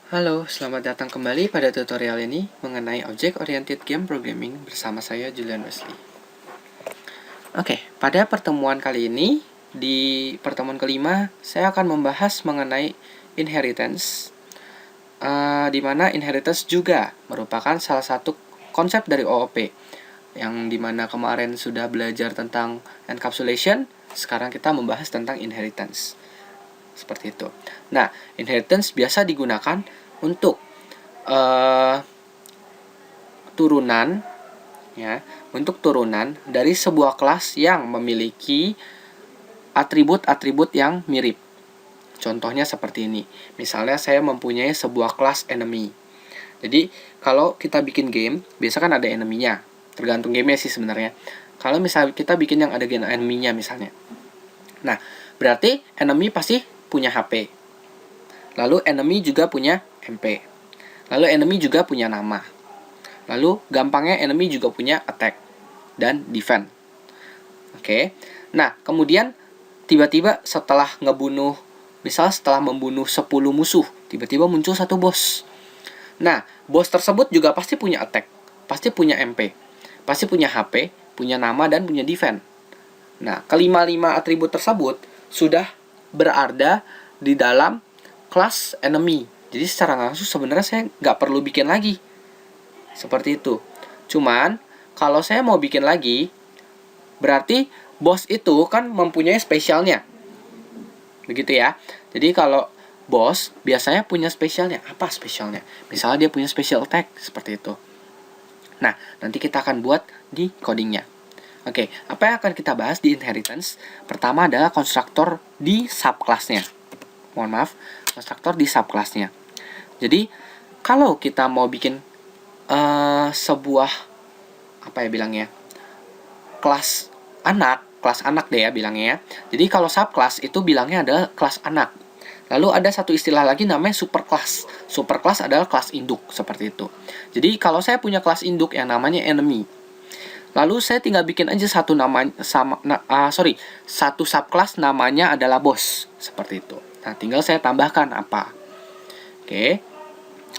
Halo, selamat datang kembali pada tutorial ini mengenai Object Oriented Game Programming bersama saya Julian Wesley. Oke, pada pertemuan kali ini, di pertemuan kelima, saya akan membahas mengenai inheritance, di mana inheritance juga merupakan salah satu konsep dari OOP, yang dimana kemarin sudah belajar tentang encapsulation, sekarang kita membahas tentang inheritance. Seperti itu. Nah, inheritance biasa digunakan untuk turunan, ya, untuk turunan dari sebuah kelas yang memiliki atribut-atribut yang mirip. Contohnya seperti ini. Misalnya saya mempunyai sebuah kelas enemy. Jadi kalau kita bikin game, biasa kan ada enemy-nya. Tergantung gamenya sih sebenarnya. Kalau misalnya kita bikin yang ada enemy-nya misalnya. Nah, berarti enemy pasti punya HP. Lalu enemy juga punya MP. Lalu enemy juga punya nama. Lalu gampangnya enemy juga punya attack dan defense. Oke. Nah, kemudian tiba-tiba setelah membunuh 10 musuh, tiba-tiba muncul satu bos. Nah, bos tersebut juga pasti punya attack, pasti punya MP, pasti punya HP, punya nama, dan punya defense. Nah, kelima-lima atribut tersebut sudah berada di dalam kelas enemy. Jadi secara langsung sebenarnya saya nggak perlu bikin lagi. Seperti itu. Cuman, kalau saya mau bikin lagi, berarti bos itu kan mempunyai spesialnya. Begitu ya. Jadi kalau bos biasanya punya spesialnya. Apa spesialnya? Misalnya dia punya special attack, seperti itu. Nah, nanti kita akan buat di codingnya. Oke, apa yang akan kita bahas di inheritance? Pertama adalah konstruktor di subclassnya. Mohon maaf, konstruktor di subclassnya. Jadi, kalau kita mau bikin sebuah kelas anak deh ya bilangnya ya. Jadi kalau subclass itu bilangnya adalah kelas anak. Lalu ada satu istilah lagi namanya superclass. Superclass adalah kelas induk, seperti itu. Jadi kalau saya punya kelas induk yang namanya enemy, lalu saya tinggal bikin aja satu subclass namanya adalah boss, seperti itu. Nah, tinggal saya tambahkan apa. Oke.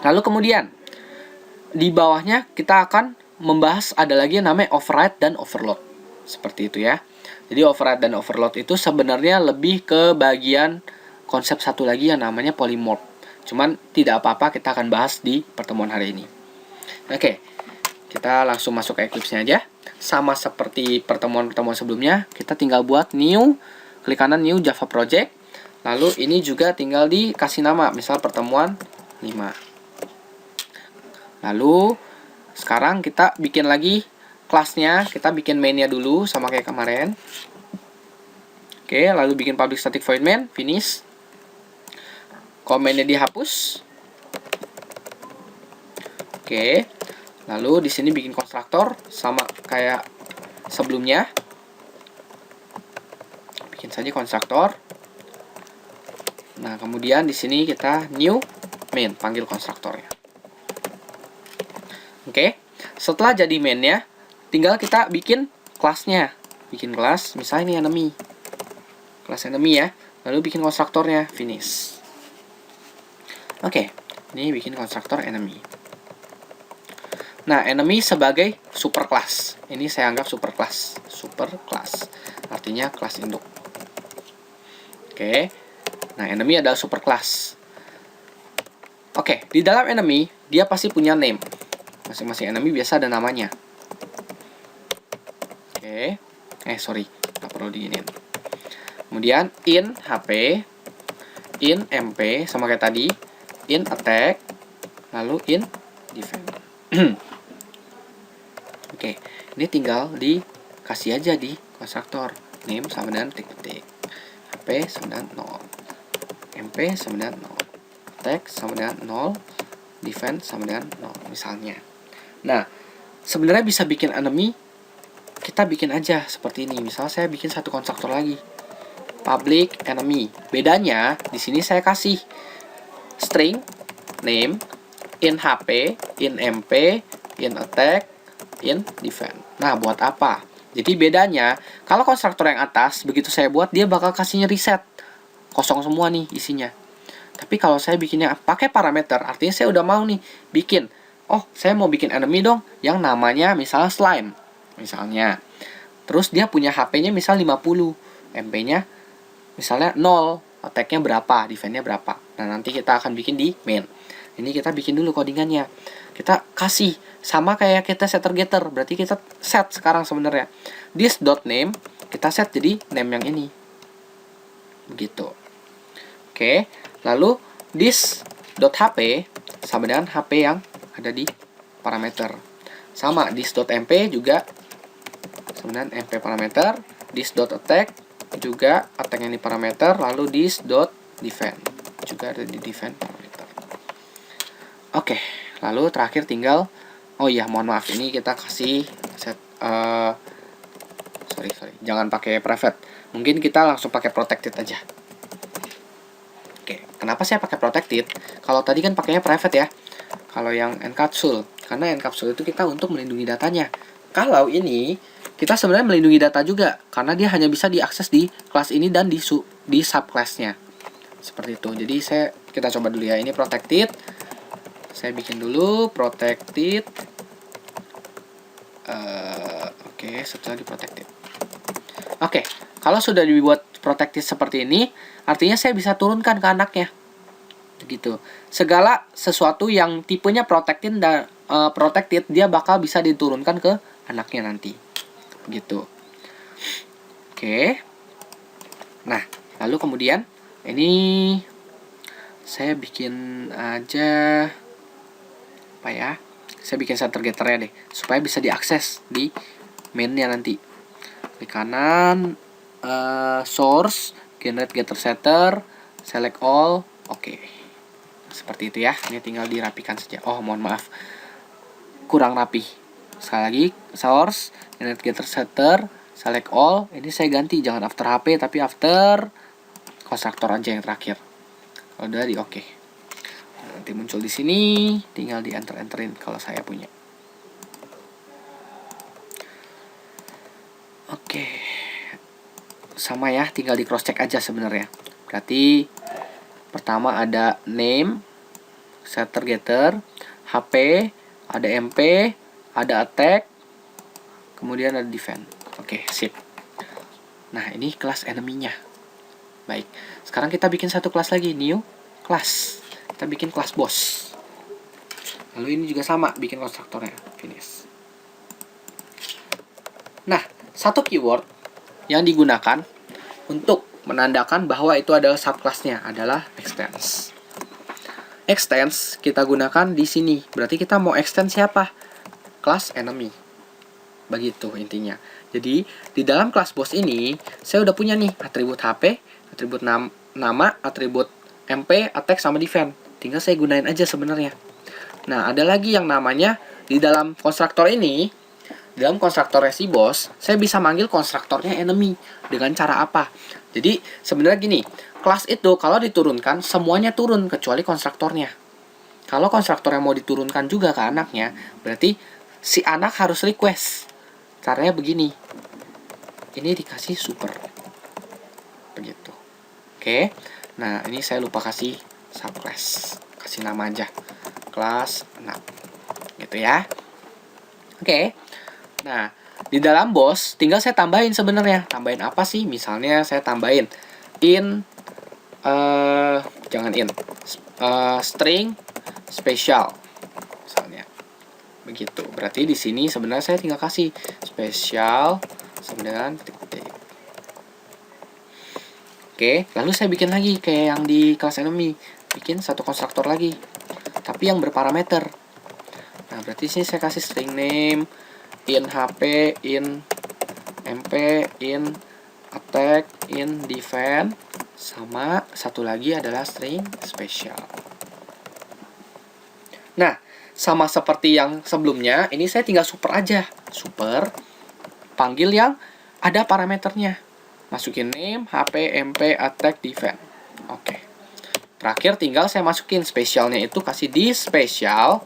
Lalu kemudian di bawahnya kita akan membahas ada lagi yang namanya override dan overload. Seperti itu ya. Jadi override dan overload itu sebenarnya lebih ke bagian konsep satu lagi yang namanya polymorph. Cuman tidak apa-apa, kita akan bahas di pertemuan hari ini. Oke, kita langsung masuk ke Eclipse-nya aja. Sama seperti pertemuan-pertemuan sebelumnya, kita tinggal buat new, klik kanan new Java project. Lalu ini juga tinggal dikasih nama, misal pertemuan 5. Lalu sekarang kita bikin lagi kelasnya, kita bikin main-nya dulu sama kayak kemarin. Oke, lalu bikin public static void main, finish. Komennya dihapus. Oke. Lalu di sini bikin konstruktor sama kayak sebelumnya. Bikin saja konstruktor. Nah, kemudian di sini kita new main, panggil konstruktornya. Oke. Setelah jadi mainnya, tinggal kita bikin kelasnya. Bikin kelas, misalnya ini enemy. Kelas enemy ya. Lalu bikin konstruktornya, finish. Oke, ini bikin konstruktor enemy. Nah, enemy sebagai superclass. Ini saya anggap superclass. Superclass. Artinya kelas induk. Oke. Nah, enemy adalah superclass. Oke, di dalam enemy, dia pasti punya name. Masing-masing enemy biasa ada namanya. Oke. Nggak perlu diinin. Kemudian, in HP, in MP, sama kayak tadi. In attack, lalu in defense. Oke, ini tinggal dikasih aja di konstruktor. Name sama dengan petik-petik. HP sama dengan 0. MP sama dengan 0. Attack sama dengan 0. Defense sama dengan 0, misalnya. Nah, sebenarnya bisa bikin enemy, kita bikin aja seperti ini. Misal saya bikin satu konstruktor lagi. Public enemy. Bedanya, di sini saya kasih string name, in HP, in MP, in attack, in defense. Nah, buat apa? Jadi bedanya, kalau konstruktor yang atas, begitu saya buat, dia bakal kasihnya reset. Kosong semua nih isinya. Tapi kalau saya bikinnya pakai parameter, artinya saya udah mau nih bikin, oh saya mau bikin enemy dong yang namanya misalnya slime misalnya. Terus dia punya HP-nya misal 50, MP-nya misalnya 0, attack-nya berapa, defense-nya berapa. Nah, nanti kita akan bikin di main. Ini kita bikin dulu codingannya. Kita kasih sama kayak kita setter getter. Berarti kita set sekarang sebenarnya. This.name kita set jadi name yang ini. Begitu. Oke, lalu this.hp sama dengan HP yang ada di parameter. Sama this.mp juga sama dengan mp parameter. This.attack juga attack yang di parameter, lalu this.defend juga ada di defend parameter. Oke, lalu terakhir tinggal, oh iya mohon maaf, ini kita kasih set sorry jangan pakai private, mungkin kita langsung pakai protected aja. Oke, kenapa saya pakai protected? Kalau tadi kan pakainya private ya. Kalau yang encapsule, karena encapsule itu kita untuk melindungi datanya. Kalau ini kita sebenarnya melindungi data juga, karena dia hanya bisa diakses di kelas ini dan di subclassnya. Seperti itu. Jadi kita coba dulu ya. Ini protected. Saya bikin dulu protected. Oke, setelah di protected. Oke, kalau sudah dibuat protected seperti ini, artinya saya bisa turunkan ke anaknya. Begitu. Segala sesuatu yang tipenya protected dan protected dia bakal bisa diturunkan ke anaknya nanti. Begitu. Oke. Nah, lalu kemudian ini saya bikin aja apa ya? Saya bikin setter getternya deh supaya bisa diakses di mainnya nanti. Klik kanan, source, generate getter setter, select all, oke. Seperti itu ya. Ini tinggal dirapikan saja. Oh, mohon maaf. Kurang rapi. Sekali lagi, source, generate getter setter, select all. Ini saya ganti, jangan after HP tapi after konstruktor aja yang terakhir. Kalau udah di oke. Nanti muncul di sini, tinggal di enterin kalau saya punya. Oke. Sama ya, tinggal di cross check aja sebenarnya. Berarti pertama ada name, setter getter, HP, ada MP, ada attack, kemudian ada defend. Oke, sip. Nah, ini kelas enemy-nya. Baik, sekarang kita bikin satu kelas lagi, new class. Kita bikin kelas boss. Lalu ini juga sama, bikin konstruktornya, finish. Nah, satu keyword yang digunakan untuk menandakan bahwa itu adalah subclass-nya adalah extends. Extends kita gunakan di sini. Berarti kita mau extend siapa? Kelas enemy. Begitu intinya. Jadi, di dalam kelas boss ini, saya udah punya nih atribut HP, atribut nama, atribut MP, attack, sama defend. Tinggal saya gunain aja sebenarnya. Nah, ada lagi yang namanya di dalam konstruktor ini, dalam konstruktornya si boss, saya bisa manggil konstruktornya enemy. Dengan cara apa? Jadi, sebenarnya gini, kelas itu kalau diturunkan, semuanya turun kecuali konstruktornya. Kalau konstruktornya mau diturunkan juga ke anaknya, berarti si anak harus request. Caranya begini. Ini dikasih super. Begitu. Oke. Nah, ini saya lupa kasih subclass. Kasih nama aja. Kelas 6. Gitu ya. Oke. Nah, di dalam boss tinggal saya tambahin sebenarnya. Tambahin apa sih? Misalnya saya tambahin string special misalnya. Begitu. Berarti di sini sebenarnya saya tinggal kasih special sama dengan titik. Oke, lalu saya bikin lagi kayak yang di kelas enemy. Bikin satu konstruktor lagi. Tapi yang berparameter. Nah, berarti sini saya kasih string name, in HP, in MP, in attack, in defend, sama satu lagi adalah string special. Nah, sama seperti yang sebelumnya, ini saya tinggal super aja. Super, panggil yang ada parameternya. Masukin name, HP, MP, attack, defend. Oke. Terakhir tinggal saya masukin spesialnya itu, kasih di special.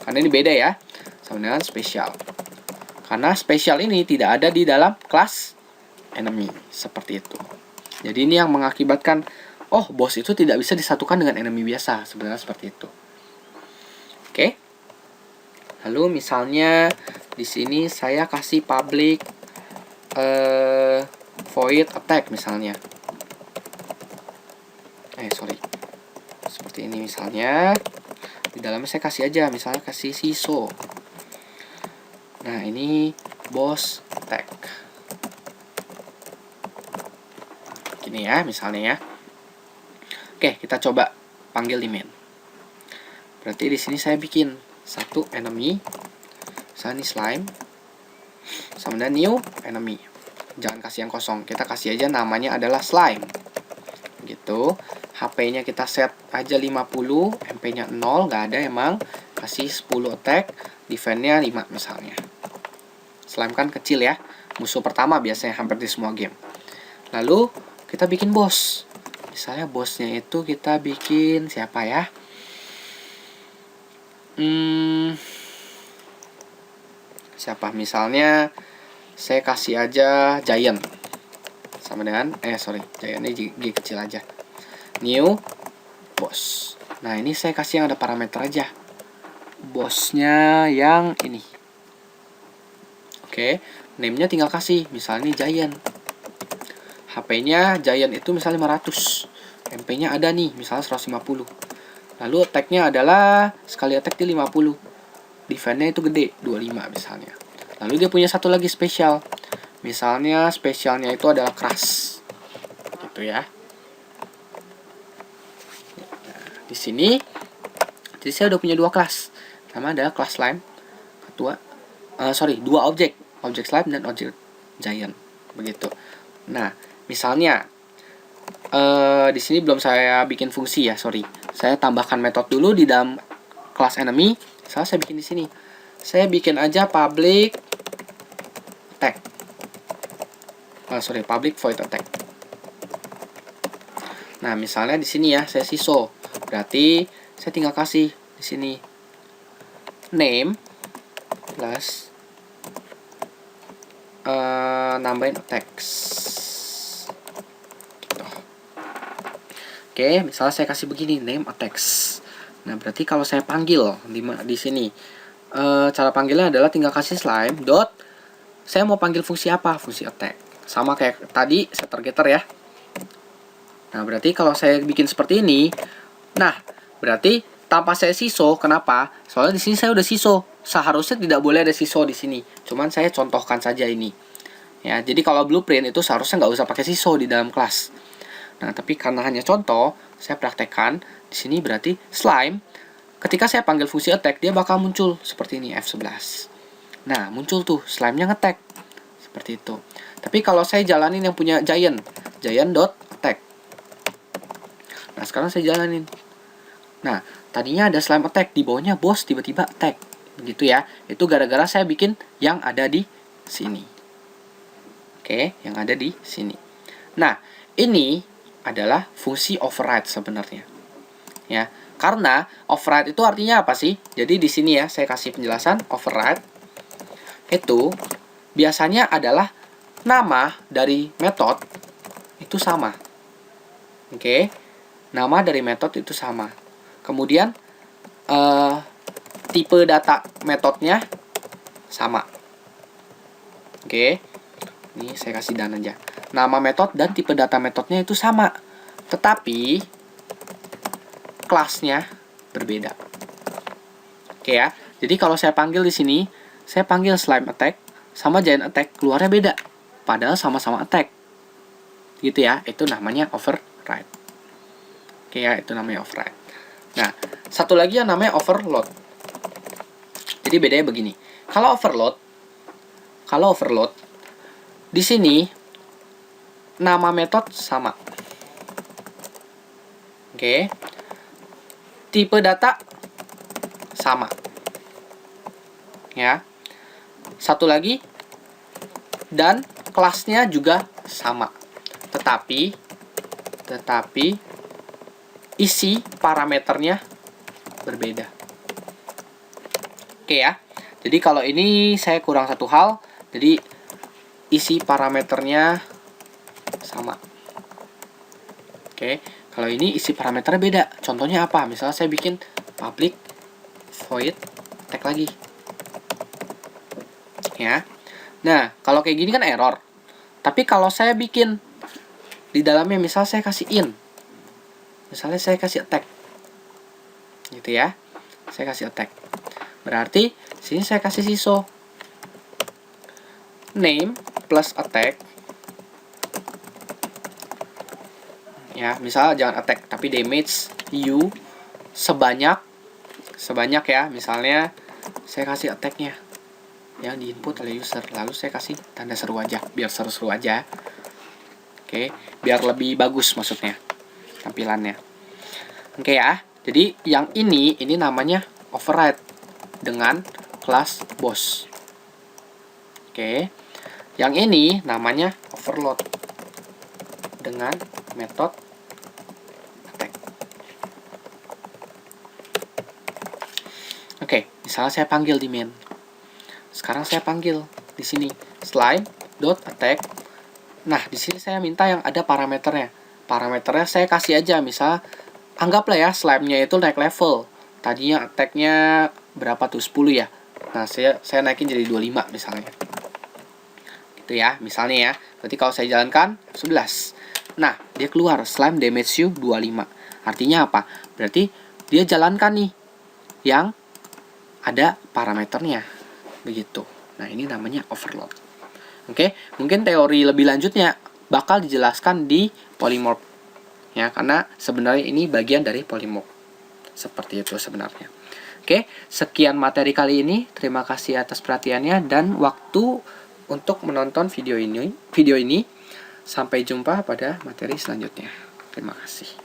Karena ini beda ya, sama dengan special. Karena special ini tidak ada di dalam kelas enemy. Seperti itu. Jadi ini yang mengakibatkan, oh, boss itu tidak bisa disatukan dengan enemy biasa. Sebenarnya seperti itu. Oke. Lalu misalnya di sini saya kasih public void attack misalnya. Sorry. Seperti ini misalnya. Di dalamnya saya kasih aja, misalnya kasih siso. Nah, ini boss attack. Gini ya, misalnya ya. Oke, kita coba panggil di main. Berarti di sini saya bikin satu enemy, misalnya ini slime, sama dengan new enemy. Jangan kasih yang kosong, kita kasih aja namanya adalah slime. Gitu. HP-nya kita set aja 50, MP-nya 0, nggak ada emang. Kasih 10 attack, defense-nya 5 misalnya. Slime kan kecil ya, musuh pertama biasanya hampir di semua game. Lalu kita bikin boss. Misalnya bosnya itu kita bikin siapa ya? Siapa? Misalnya saya kasih aja Giant. Sama dengan Giant-nya G kecil aja. New boss. Nah, ini saya kasih yang ada parameter aja. Bosnya yang ini. Oke, name-nya tinggal kasih, misalnya Giant. HP-nya Giant itu misalnya 500. MP-nya ada nih, misalnya 150. Lalu attack-nya adalah sekali attack di 50. Defense-nya itu gede, 25 misalnya. Lalu dia punya satu lagi spesial. Misalnya spesialnya itu adalah crush. Gitu ya. Di sini jadi saya udah punya dua kelas. Pertama adalah kelas slime, dua objek slime dan objek giant, begitu. Nah, misalnya di sini belum saya bikin fungsi ya, saya tambahkan metode dulu di dalam kelas enemy. Misalnya saya bikin di sini, saya bikin aja public attack, public void attack. Nah, misalnya di sini ya, saya siso. Berarti saya tinggal kasih di sini name plus nambahin attacks. Gitu. Oke, misalnya saya kasih begini name attacks. Nah, berarti kalau saya panggil di sini cara panggilnya adalah tinggal kasih slime dot. Saya mau panggil fungsi apa? Fungsi attack. Sama kayak tadi setter getter ya. Nah, berarti kalau saya bikin seperti ini, nah, berarti tanpa saya siso, kenapa? Soalnya di sini saya udah siso. Seharusnya tidak boleh ada siso di sini. Cuman saya contohkan saja ini. Ya, jadi kalau blueprint itu seharusnya nggak usah pakai siso di dalam kelas. Nah, tapi karena hanya contoh, saya praktekkan di sini berarti slime. Ketika saya panggil fungsi attack, dia bakal muncul seperti ini F11. Nah, muncul tuh slime-nya nge-attack. Seperti itu. Tapi kalau saya jalanin yang punya giant dot attack. Nah, sekarang saya jalanin. Nah, tadinya ada slime attack, di bawahnya boss tiba-tiba attack. Begitu ya. Itu gara-gara saya bikin yang ada di sini. Oke, yang ada di sini. Nah, ini adalah fungsi override sebenarnya. Ya, karena override itu artinya apa sih? Jadi di sini ya, saya kasih penjelasan override itu biasanya adalah nama dari metode itu sama. Oke. Nama dari metode itu sama. Kemudian tipe data metodenya sama. Oke. Ini saya kasih dan aja. Nama metode dan tipe data metodenya itu sama. Tetapi kelasnya berbeda. Oke ya. Jadi kalau saya panggil di sini, saya panggil slime attack sama giant attack, keluarnya beda. Padahal sama-sama attack. Gitu ya. Itu namanya override. Oke ya, itu namanya override. Nah, satu lagi yang namanya overload. Jadi bedanya begini. Kalau overload di sini nama metode sama. Oke. Tipe data sama. Ya. Satu lagi, dan kelasnya juga sama. Tetapi isi parameternya berbeda. Oke ya. Jadi kalau ini saya kurang satu hal. Jadi isi parameternya sama. Oke. Kalau ini isi parameternya beda. Contohnya apa? Misalnya saya bikin public void tag lagi. Ya. Nah, kalau kayak gini kan error. Tapi kalau saya bikin di dalamnya, misal saya kasih in. Misalnya saya kasih attack. Gitu ya. Saya kasih attack. Berarti sini saya kasih siso. Name plus attack. Ya, misal jangan attack tapi damage you sebanyak ya. Misalnya saya kasih attack-nya yang diinput oleh user, lalu saya kasih tanda seru aja biar seru-seru aja. Oke, biar lebih bagus maksudnya tampilannya. Oke ya. Jadi yang ini namanya override dengan kelas boss. Oke. Yang ini namanya overload dengan metode attack. Oke, misalnya saya panggil di main. Sekarang saya panggil di sini slime.attack. Nah, di sini saya minta yang ada parameternya. Parameternya saya kasih aja, misal anggaplah ya slime-nya itu naik level. Tadinya attack-nya berapa tuh? 10 ya. Nah, saya naikin jadi 25 misalnya. Gitu ya, misalnya ya. Berarti kalau saya jalankan 11. Nah, dia keluar slime damage you 25. Artinya apa? Berarti dia jalankan nih yang ada parameternya. Begitu. Nah, ini namanya overload. Oke, mungkin teori lebih lanjutnya bakal dijelaskan di polymorph. Ya, karena sebenarnya ini bagian dari polymorph. Seperti itu sebenarnya. Oke, sekian materi kali ini. Terima kasih atas perhatiannya dan waktu untuk menonton video ini. Sampai jumpa pada materi selanjutnya. Terima kasih.